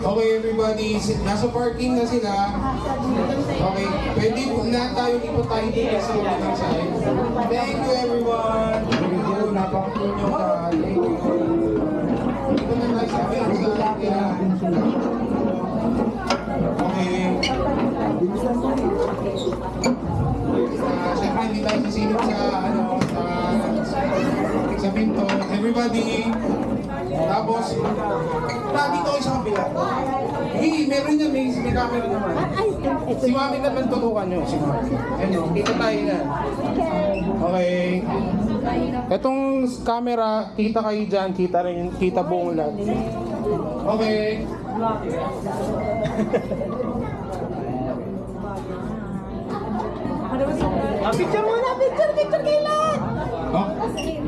Okay, everybody. Nasa parking na sila. Okay. Pwede lahat tayo ipot tayo dito sa kabilang side. Thank you, everyone. Thank you. Napakatulong nyo ka. Thank you. Dito na tayo sa kabilang side. Okay. Siyempre, hindi tayo sisilip sa pinto. Everybody. Tapos, dito kayo sa kabila. Meron niya, may camera naman. Si Mami naman tutukan nyo. Si Mami. Ayun, dito tayo na. Okay. Itong camera, kita kayo dyan, kita buong lahat. Okay. Picture muna, picture kayo lahat! Oh.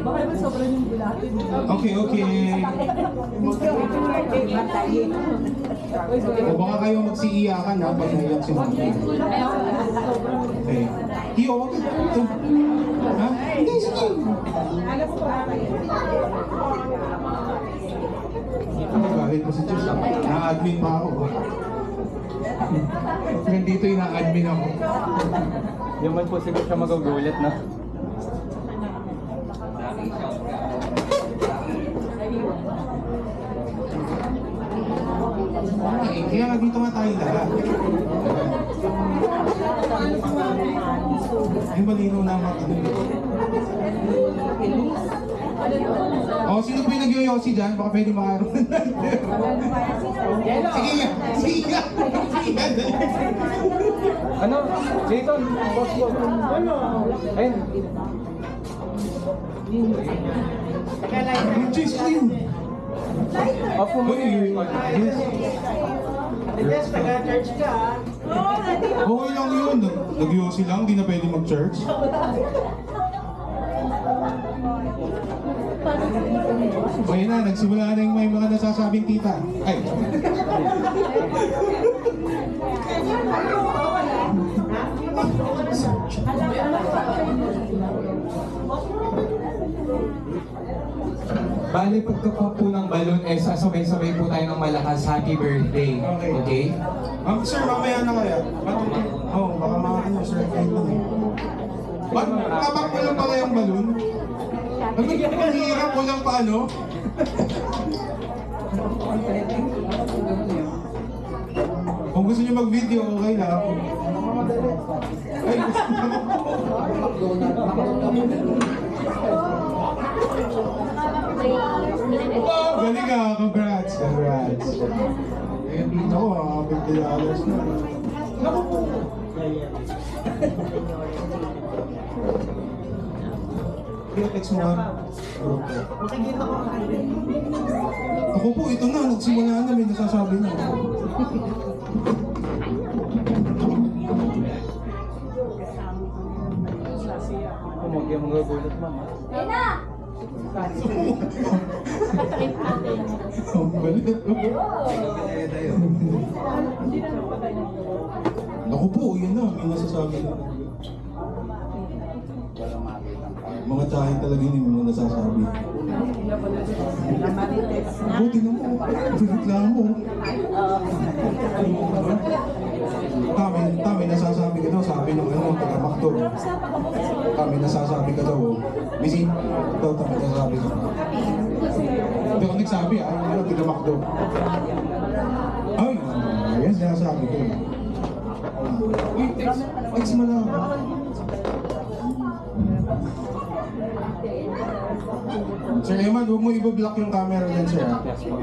Baka naman sobrang yung bulatin. Okay. O baka kayo magsiiyakan ha, pag naiyak si Mami. Okay. Iyo, wag ito. Ha? Hindi, sige. Kahit mo si Diyos, na-admin pa ako. Nandito yung na-admin ako. Yung man po siguro siya magugulat na. Kaya nga dito nga tayo lahat. Ay, malino na mga sino ba yung nag-yoyosi dyan? Baka pwede makaroon. Sige nga. Ano? Jason, boss. Ayun. Cheese cream. Opo mo yun. Yes, taga-church ka ha? Okay lang yun. Nag-yoyosi lang, di na pwede mag-church. Ayun na, nagsimula na yung may mga nasasabing tita. Ay. Bali, pagkakuha po ng balon, sasabay-sabay po tayo ng malakas happy birthday. Okay? Sir, mamaya na kaya? Baka makakanya, sir. Ba't kabak mo lang pala yung balon? Ang hirap mo lang paano? Kung gusto niyo mag-video, okay lang. Ay, galing ka. Congrats. Ayun dito ko, $50 na. Naku po. Text mo nga. Ako po, ito na. Nagsimula na. May nasasabi na. Kumagyan mga gulat, mama. Ang balit. Naku po, yun na. May nasasabi na. Mga tahin talaga yun yung mga nasasabi. Buti na mo. Reklamo. Tami, nasasabi ka daw. Sabi ng taga-makto. Tami, nasasabi ka daw. Busy. Tami, nasasabi ka. Hindi ako nagsabi. Taga-makto. Ay, yan sinasabi ko. Uy, text mo lang. Sir Eman, huwag mo i-block yung camera din, sir. Yes po.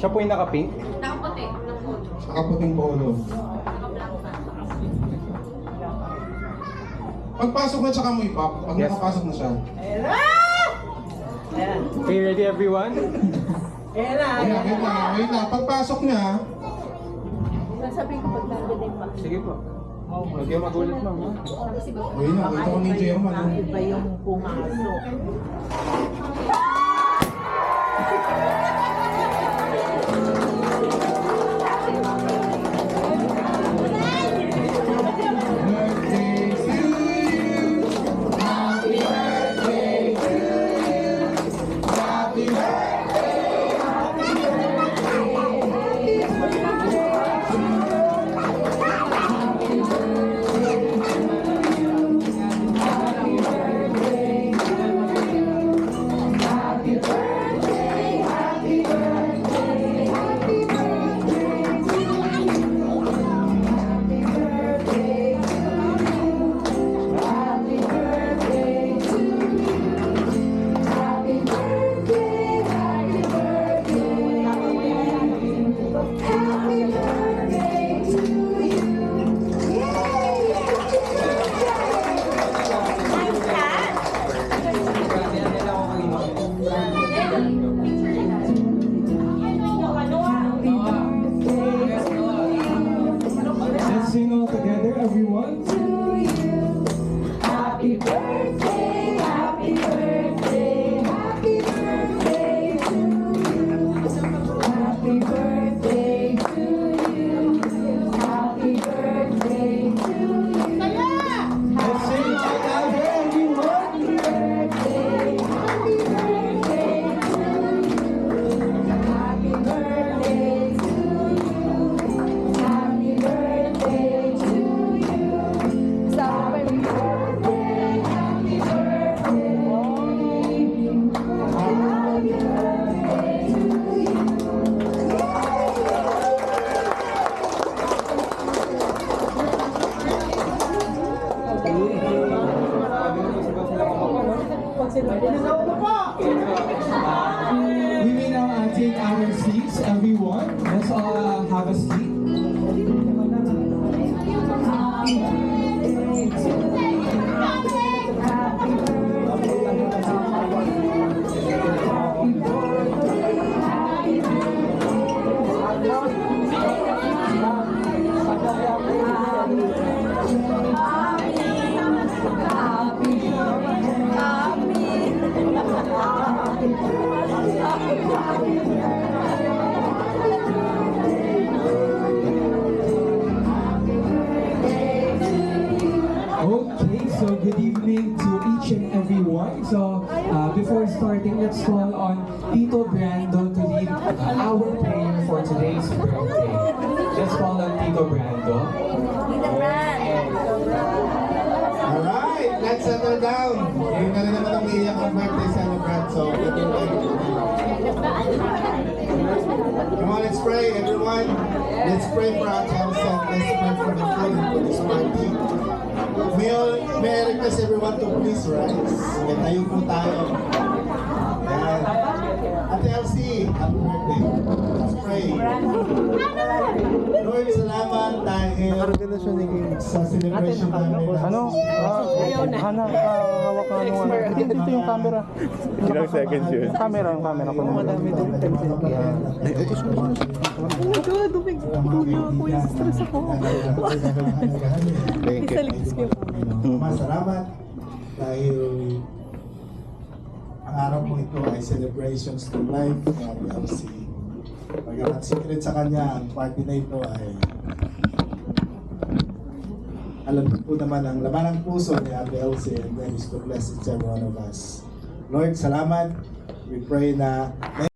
Siya po yung naka-pink. Nakaputi. Nakaputing polo. Pagpasok na tsaka mo ipap. Pag Yes. nakapasok na siya. Okay, ready everyone? Wait na. Pagpasok niya, Sasabihin ko pag nandun pa. Sige po. Huwag kayo magulat, mama. wait na, ito ko ni German. Iba yung pumasok. Birthday to you. Happy birthday to you. Happy birthday. Happy birthday. have a seat. Okay, so good evening to each and every one. So before starting, let's call on Tito Brando to lead our prayer for today's birthday. Let's call on Tito Brando. Alright, let's settle down. Ngayon na rin naman ang iyak ang birthday celebrant. So, come on, let's pray, everyone. Let's pray for our council. Let's pray for the food and for this party. May I request everyone to please rise. Sige, tayo po tayo. Yan. Ate Elsie, happy birthday. Let's pray. Lord, salamat dahil sa celebration namin. Ano? Hana, hawak ka ano. Dito yung camera. Ilang seconds yun? Yung camera ko. Madami din. Thank you. Salamat dahil ang araw po ito ay celebrations to life ni Ate Elsie. Pagkakat secret sa kanya, ang party na ito ay alam po naman ang laman ng puso ni Ate Elsie, and that is to bless each and every one of us. Lord, salamat. We pray na